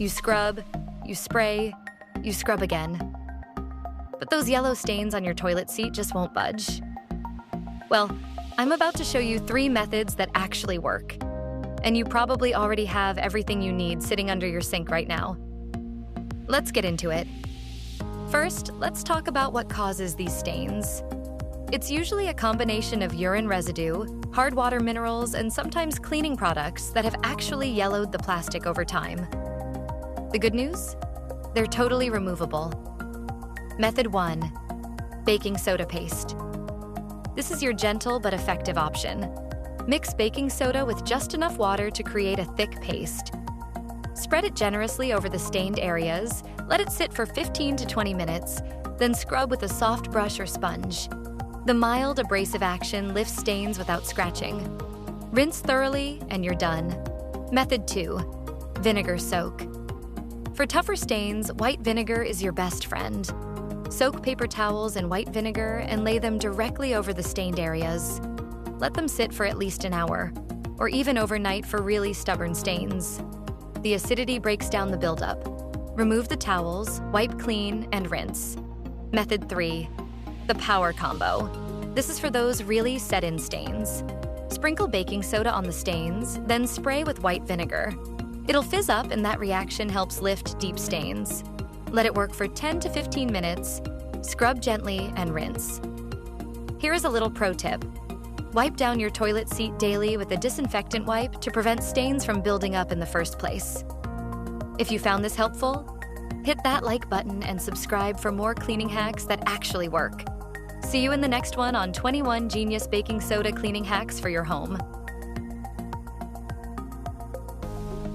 You scrub, you spray, you scrub again. But those yellow stains on your toilet seat just won't budge. Well, I'm about to show you 3 methods that actually work. And you probably already have everything you need sitting under your sink right now. Let's get into it. First, let's talk about what causes these stains. It's usually a combination of urine residue, hard water minerals, and sometimes cleaning products that have actually yellowed the plastic over time. The good news? They're totally removable. Method 1. Baking soda paste. This is your gentle but effective option. Mix baking soda with just enough water to create a thick paste. Spread it generously over the stained areas, let it sit for 15 to 20 minutes, then scrub with a soft brush or sponge. The mild abrasive action lifts stains without scratching. Rinse thoroughly and you're done. Method 2. Vinegar soak. For tougher stains, white vinegar is your best friend. Soak paper towels in white vinegar and lay them directly over the stained areas. Let them sit for at least an hour, or even overnight for really stubborn stains. The acidity breaks down the buildup. Remove the towels, wipe clean, and rinse. Method 3. The power combo. This is for those really set-in stains. Sprinkle baking soda on the stains, then spray with white vinegar. It'll fizz up and that reaction helps lift deep stains. Let it work for 10 to 15 minutes, scrub gently, and rinse. Here is a little pro tip. Wipe down your toilet seat daily with a disinfectant wipe to prevent stains from building up in the first place. If you found this helpful, hit that like button and subscribe for more cleaning hacks that actually work. See you in the next one on 21 Genius Baking Soda Cleaning Hacks for your home.